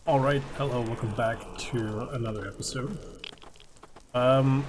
Alright, hello, welcome back to another episode. Um,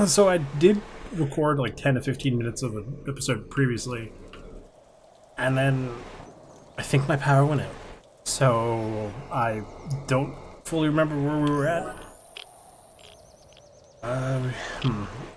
so I did record like 10 to 15 minutes of an episode previously, and then I think my power went out. So I don't fully remember where we were at.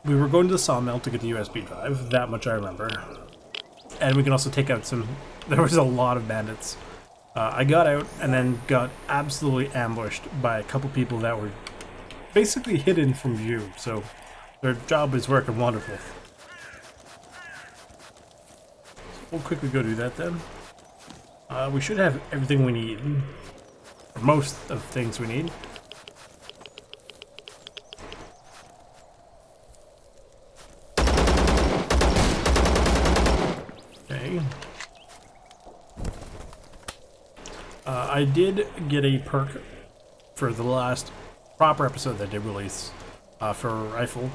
We were going to the sawmill to get the USB drive, that much I remember. And we can also take out some, there was a lot of bandits. I got out and then got absolutely ambushed by a couple people that were basically hidden from view, so their job is working wonderful. We'll quickly go do that then. We should have everything we need, or most of the things we need. Okay. I did get a perk for the last proper episode that I did release for a rifle,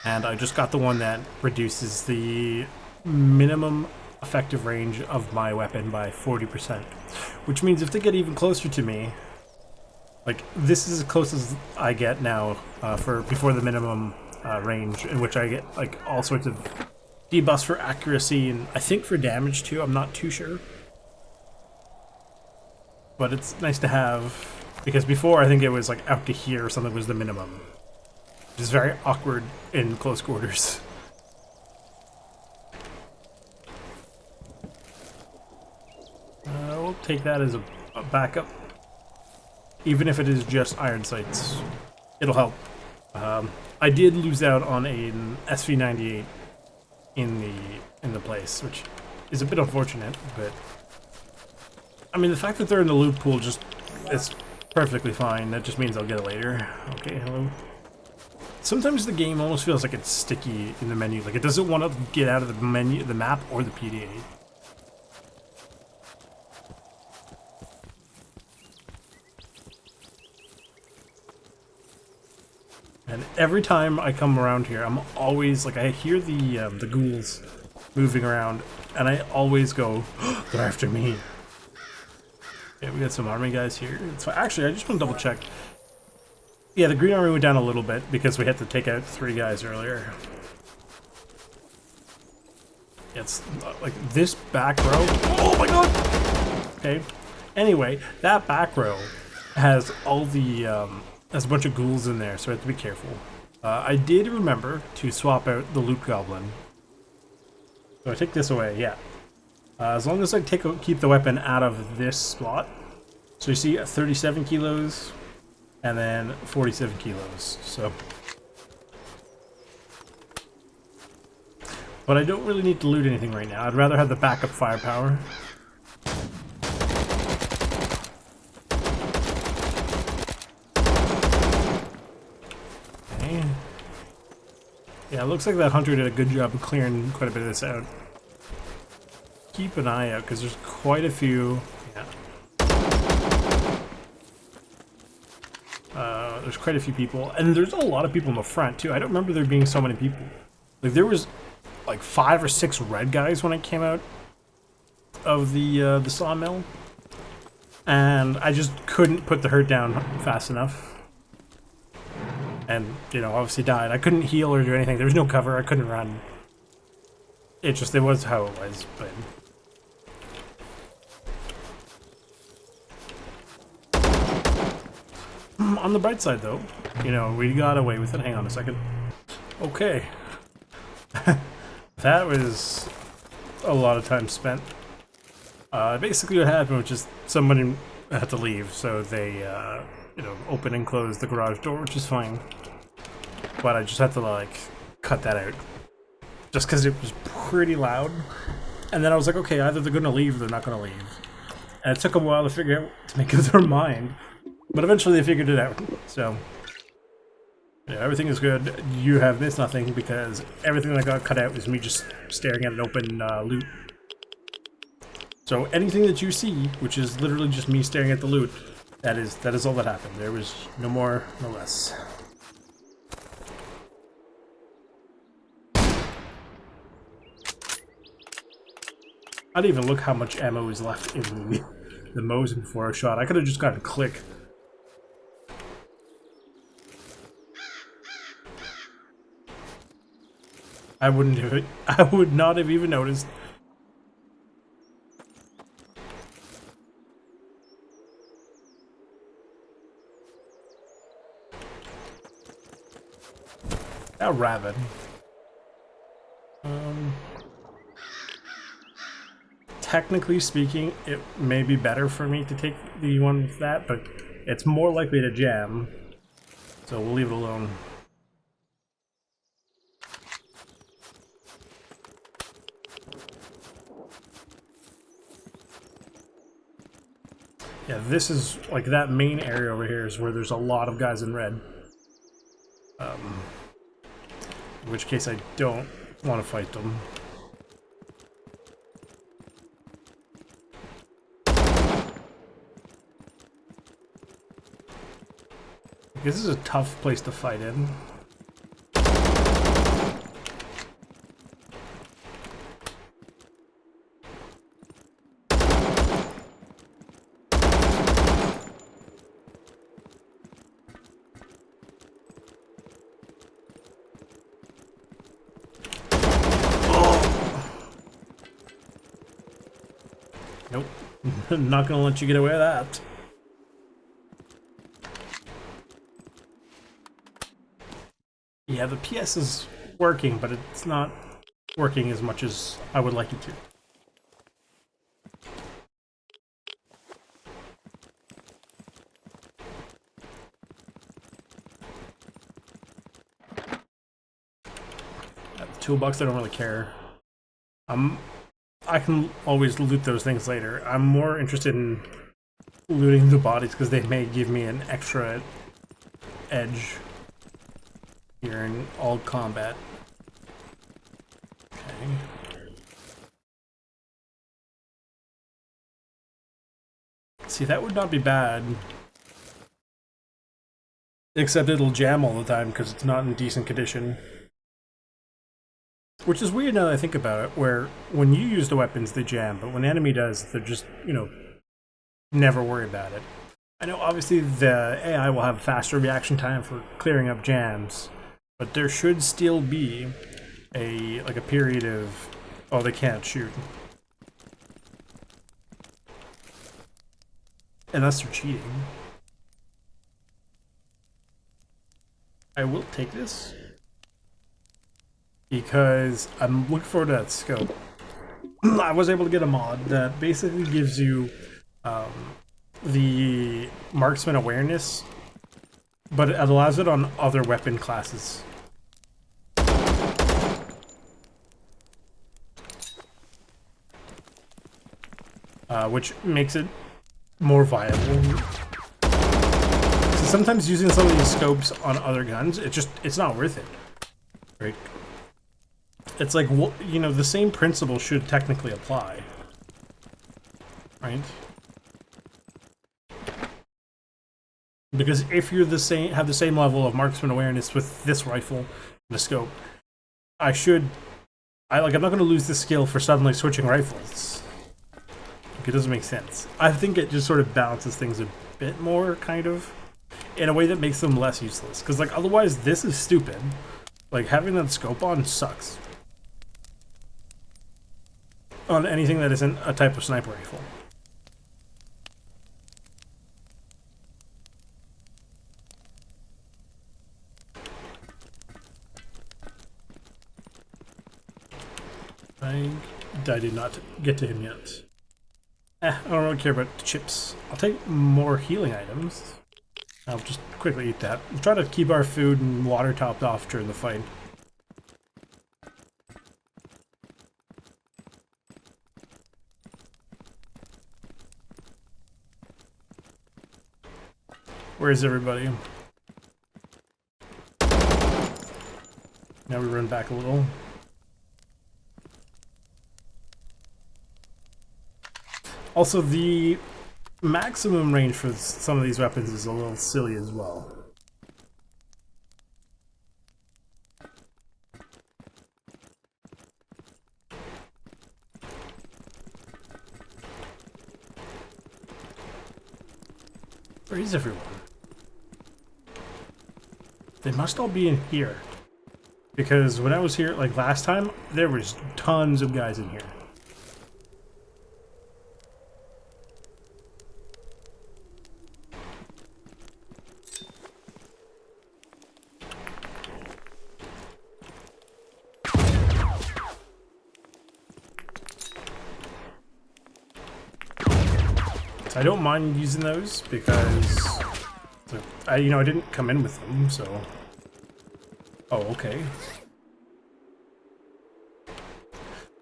and I just got the one that reduces the minimum effective range of my weapon by 40%, which means if they get even closer to me, like this is as close as I get now for before the minimum range, in which I get like all sorts of debuffs for accuracy and I think for damage too. I'm not too sure. But it's nice to have, because before I think it was like out to here or something was the minimum. Which is very awkward in close quarters. We'll take that as a backup. Even if it is just iron sights, it'll help. I did lose out on an SV98 in the place, which is a bit unfortunate, but I mean, the fact that they're in the loot pool just is perfectly fine. That just means I'll get it later. Okay, hello. Sometimes the game almost feels like it's sticky in the menu. Like it doesn't want to get out of the menu, the map, or the PDA. And every time I come around here, I'm always like, I hear the ghouls moving around, and I always go, oh, they're after me. Yeah, we got some army guys here. So actually, I just want to double check. Yeah, the green army went down a little bit because we had to take out 3 guys earlier. It's like this back row. Oh my god! Okay. Anyway, that back row has all the has a bunch of ghouls in there, so I have to be careful. I did remember to swap out the loot goblin. So I take this away. Yeah. As long as I keep the weapon out of this slot. So you see 37 kilos and then 47 kilos. So, but I don't really need to loot anything right now. I'd rather have the backup firepower. Okay. Yeah, it looks like that hunter did a good job of clearing quite a bit of this out. Keep an eye out because there's quite a few. Yeah. There's quite a few people, and there's a lot of people in the front too. I don't remember there being so many people. Like there was like 5 or 6 red guys when I came out of the sawmill, and I just couldn't put the hurt down fast enough. And you know, obviously died. I couldn't heal or do anything. There was no cover. I couldn't run. It was how it was, but. On the bright side, though, you know, we got away with it. Hang on a second. Okay. That was a lot of time spent. Basically what happened was just somebody had to leave, so they, you know, open and close the garage door, which is fine. But I just had to, like, cut that out. Just because it was pretty loud. And then I was like, okay, either they're going to leave or they're not going to leave. And it took a while to figure out, to make up their mind. But eventually they figured it out, so yeah, everything is good. You have missed nothing because everything that got cut out was me just staring at an open loot. So anything that you see, which is literally just me staring at the loot, that is all that happened. There was no more, no less. I didn't even look how much ammo is left in the the Mosin before I shot. I could have just gotten a click. I wouldn't have it. I would not have even noticed. A rabbit. Technically speaking, it may be better for me to take the one with that, but it's more likely to jam. So we'll leave it alone. Yeah, this is like that main area over here is where there's a lot of guys in red. In which case I don't want to fight them. This is a tough place to fight in. Nope. I'm not gonna let you get away with that. Yeah, the PS is working, but it's not working as much as I would like it to. The toolbox, I don't really care. I can always loot those things later. I'm more interested in looting the bodies because they may give me an extra edge here in all combat. Okay. See, that would not be bad. Except it'll jam all the time because it's not in decent condition. Which is weird now that I think about it, where when you use the weapons, they jam, but when the enemy does, they're just, you know, never worry about it. I know obviously the AI will have faster reaction time for clearing up jams, but there should still be a period of, oh, they can't shoot. Unless they're cheating. I will take this because I'm looking forward to that scope. I was able to get a mod that basically gives you the marksman awareness, but it allows it on other weapon classes. Which makes it more viable. So sometimes using some of these scopes on other guns, it's not worth it. Right? It's like, you know, the same principle should technically apply. Right? Because if you're have the same level of marksman awareness with this rifle and the scope, I'm not going to lose this skill for suddenly switching rifles. It doesn't make sense. I think it just sort of balances things a bit more, kind of, in a way that makes them less useless. Because, like, otherwise, this is stupid. Like, having that scope on sucks. On anything that isn't a type of sniper rifle. I did not get to him yet. I don't really care about the chips. I'll take more healing items. I'll just quickly eat that. We'll try to keep our food and water topped off during the fight. Where is everybody? Now we run back a little. Also, the maximum range for some of these weapons is a little silly as well. Where is everyone? They must all be in here. Because when I was here, like last time, there was tons of guys in here. I don't mind using those because I didn't come in with them, so. Oh, okay.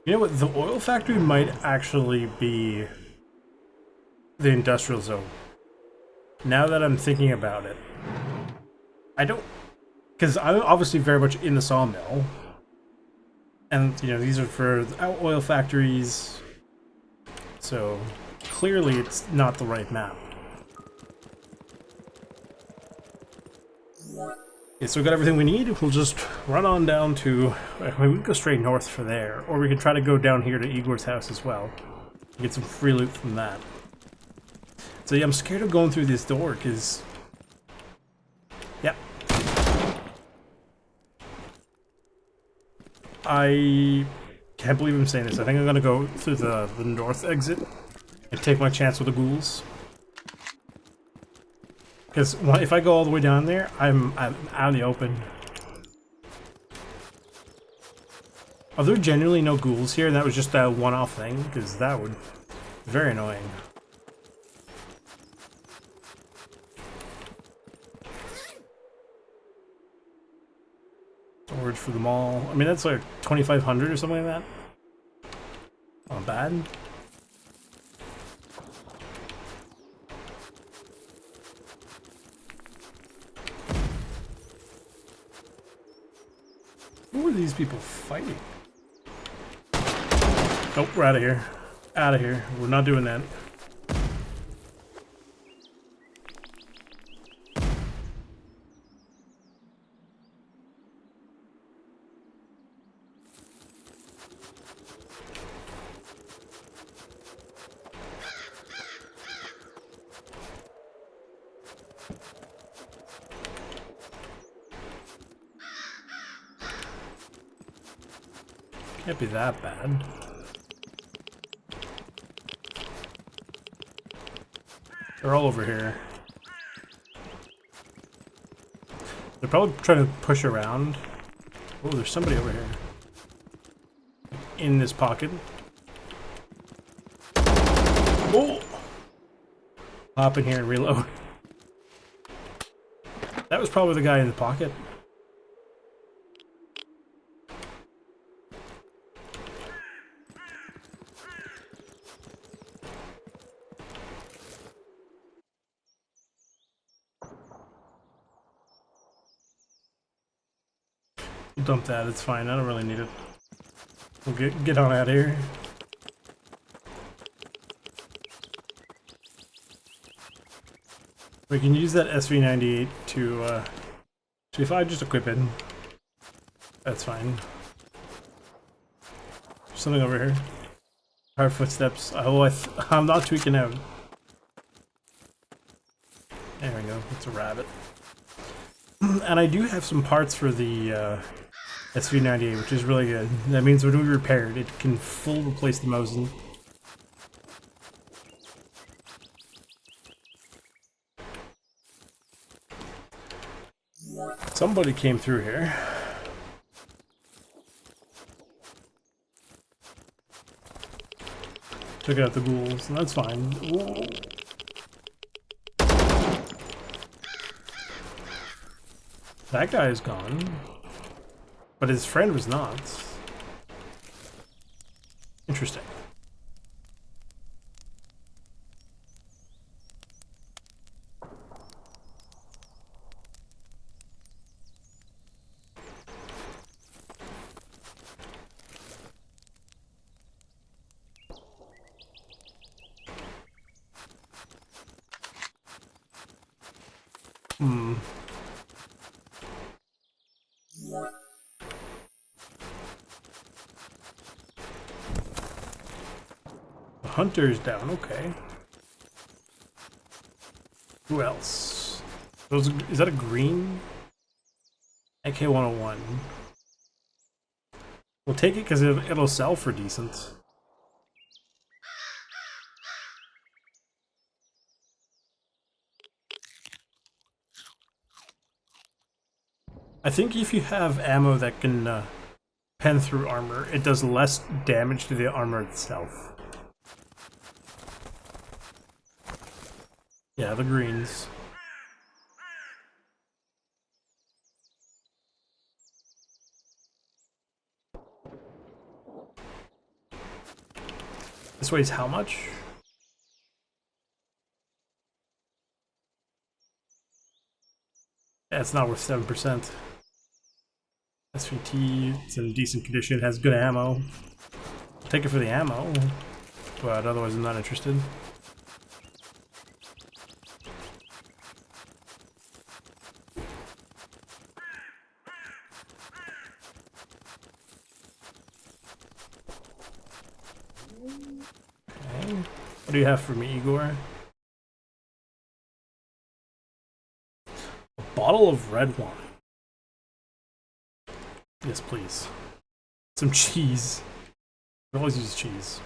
You know what? The oil factory might actually be the industrial zone. Now that I'm thinking about it, I don't, because I'm obviously very much in the sawmill, and these are for oil factories, so. Clearly, it's not the right map. Okay, so we got everything we need. We'll just run on down to... we can go straight north for there, or we can try to go down here to Igor's house as well. Get some free loot from that. So yeah, I'm scared of going through this door, because... yeah. I can't believe I'm saying this. I think I'm going to go through the north exit. And take my chance with the ghouls. Because if I go all the way down there, I'm out in the open. Are there genuinely no ghouls here? And that was just a one-off thing? Because that would be very annoying. Storage for them all. I mean, that's like 2,500 or something like that. Not bad. Who are these people fighting? Nope, we're out of here. Out of here. We're not doing that. Can't be that bad. They're all over here. They're probably trying to push around. Oh, there's somebody over here. In this pocket. Oh! Hop in here and reload. That was probably the guy in the pocket. Dump that, it's fine, I don't really need it. We'll get on out of here. We can use that SV98 to if I just equip it. That's fine. There's something over here. Hard footsteps. Oh, I'm not tweaking out. There we go, it's a rabbit. And I do have some parts for the SV98, which is really good. That means when we repair it, it can full replace the Mosin. Somebody came through here. Took out the ghouls, and that's fine. Whoa. That guy is gone. But his friend was not. Interesting. The hunter's down, okay. Who else? Is that a green? AK-101. We'll take it because it'll sell for decent. I think if you have ammo that can pen through armor, it does less damage to the armor itself. Yeah, the greens. This weighs how much? Yeah, it's not worth 7%. SVT, it's in decent condition, has good ammo. I'll take it for the ammo, but otherwise I'm not interested. Okay. What do you have for me, Igor? A bottle of red wine. Yes, please. Some cheese. I always use cheese.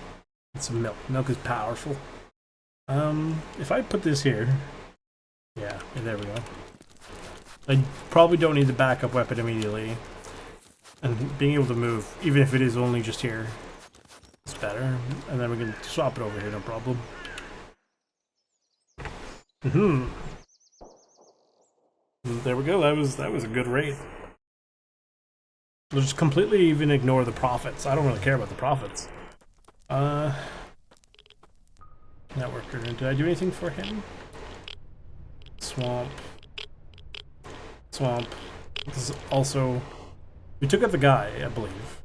And some milk. Milk is powerful. If I put this here... Yeah, there we go. I probably don't need the backup weapon immediately. And being able to move, even if it is only just here, is better. And then we can swap it over here, no problem. There we go, that was a good rate. We'll just completely even ignore the profits. I don't really care about the profits. Networker, did I do anything for him? Swamp. Swamp. This is also... We took out the guy, I believe.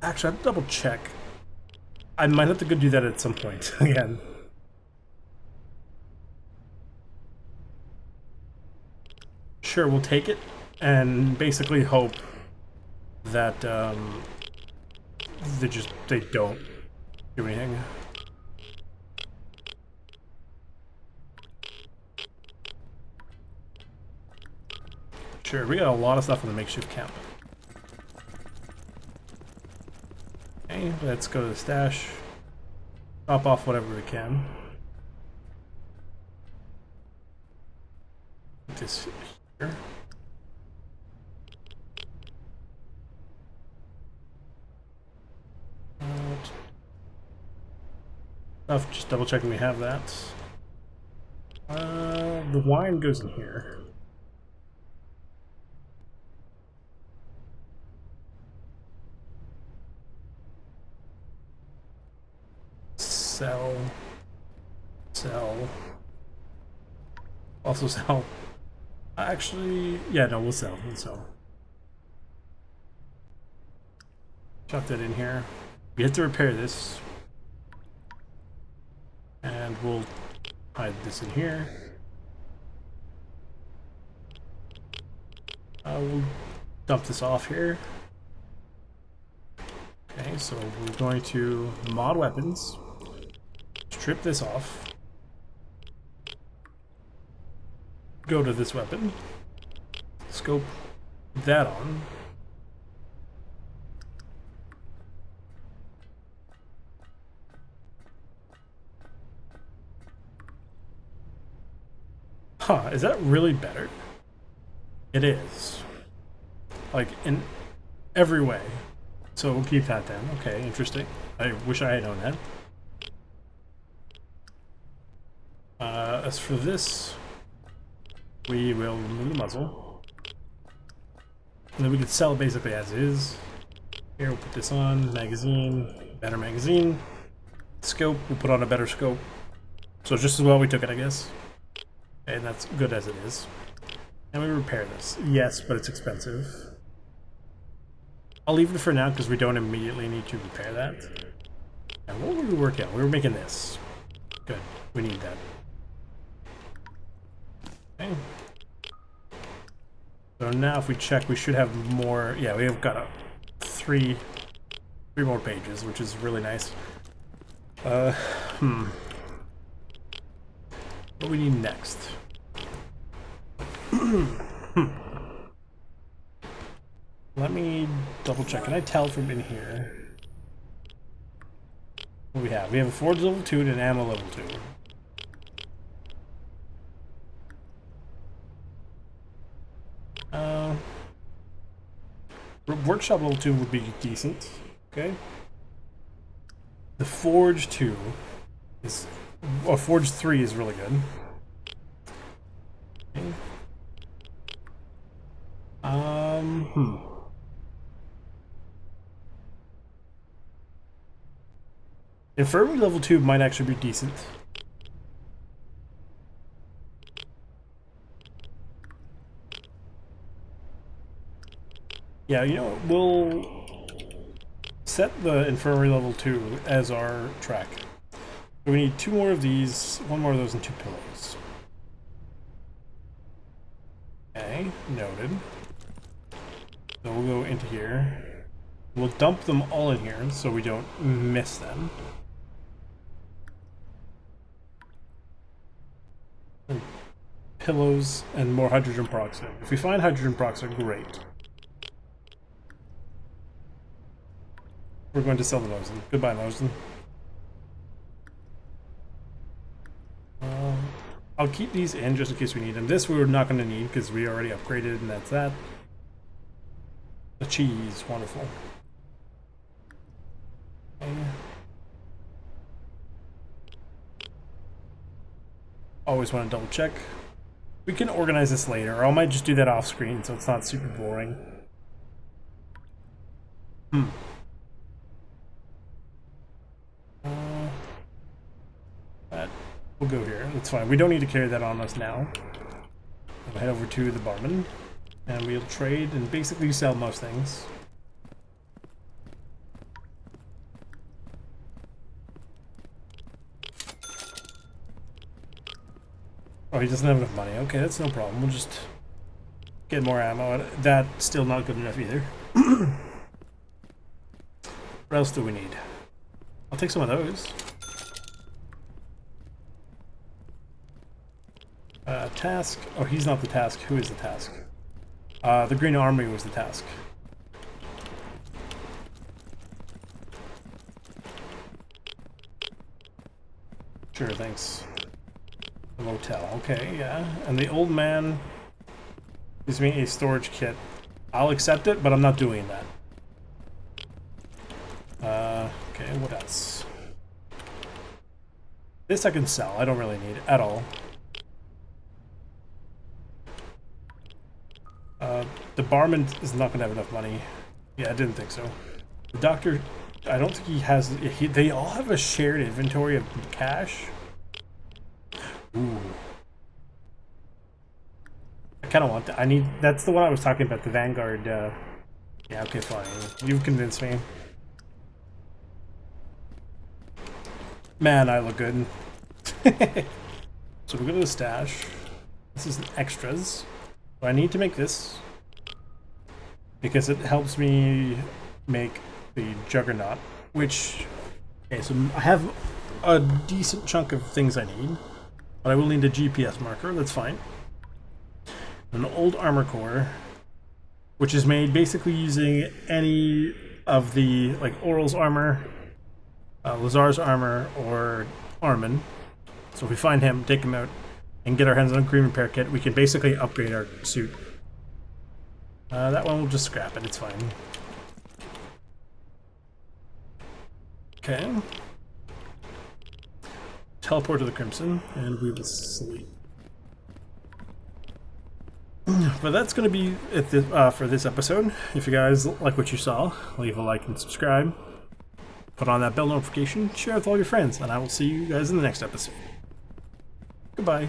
Actually, I have to double check. I might have to go do that at some point again. Sure, we'll take it. And basically hope that they don't do anything. Sure, we got a lot of stuff in the makeshift camp. Okay, let's go to the stash. Top off whatever we can. Put this here. Just double checking we have that. The wine goes in here. Sell. Sell. Also sell. Actually, yeah, no, we'll sell. We'll sell. Chuck that in here. We have to repair this. And we'll hide this in here. We'll dump this off here. Okay, so we're going to mod weapons. Strip this off. Go to this weapon. Scope that on. Huh, is that really better? It is. Like, in every way. So we'll keep that then. Okay, interesting. I wish I had known that. As for this, we will remove the muzzle. And then we can sell it basically as is. Here, we'll put this on. Magazine. Better magazine. Scope, we'll put on a better scope. So just as well we took it, I guess. And that's good as it is. And we repair this. Yes, but it's expensive. I'll leave it for now because we don't immediately need to repair that. And what were we working on? We were making this. Good. We need that. Okay. So now if we check, we should have more. Yeah, we have got three more pages, which is really nice. What we need next? Let me double check. Can I tell from in here what we have? We have a forge level 2 and an ammo level 2. Workshop level 2 would be decent. Okay. The forge 2 is... Well, forge 3 is really good. Okay. Infirmary level 2 might actually be decent. Yeah, you know what? We'll set the infirmary level 2 as our track. So we need 2 more of these, 1 more of those, and 2 pillows. Okay, noted. So we'll go into here. We'll dump them all in here so we don't miss them. And pillows and more hydrogen peroxide. If we find hydrogen peroxide, great. We're going to sell the Mosin. Goodbye, Mosin. I'll keep these in just in case we need them. This we're not going to need because we already upgraded and that's that. The cheese, wonderful. Okay. Always want to double check. We can organize this later, or I might just do that off screen so it's not super boring. We'll go here. That's fine. We don't need to carry that on us now. We'll head over to the barman, and we'll trade and basically sell most things. Oh, he doesn't have enough money. Okay, that's no problem. We'll just get more ammo. That's still not good enough either. What else do we need? I'll take some of those. Task. Oh, he's not the task. Who is the task? The green army was the task. Sure, thanks. The motel. Okay, yeah. And the old man gives me a storage kit. I'll accept it, but I'm not doing that. Okay, what else? This I can sell. I don't really need it at all. The barman is not going to have enough money. Yeah, I didn't think so. The doctor, I don't think he has... they all have a shared inventory of cash. Ooh. I kind of want that. I need... That's the one I was talking about, the Vanguard. Yeah, okay, fine. You've convinced me. Man, I look good. So we go to the stash. This is extras. I need to make this because it helps me make the Juggernaut, which... Okay, so I have a decent chunk of things I need, but I will need a GPS marker, that's fine. An old armor core, which is made basically using any of the, like, Oral's armor, Lazar's armor, or Armin. So if we find him, take him out, and get our hands on a green repair kit, we can basically upgrade our suit. That one we'll just scrap it, it's fine. Okay. Teleport to the Crimson, and we will sleep. But that's going to be it for this episode. If you guys like what you saw, leave a like and subscribe. Put on that bell notification, share with all your friends, and I will see you guys in the next episode. Goodbye.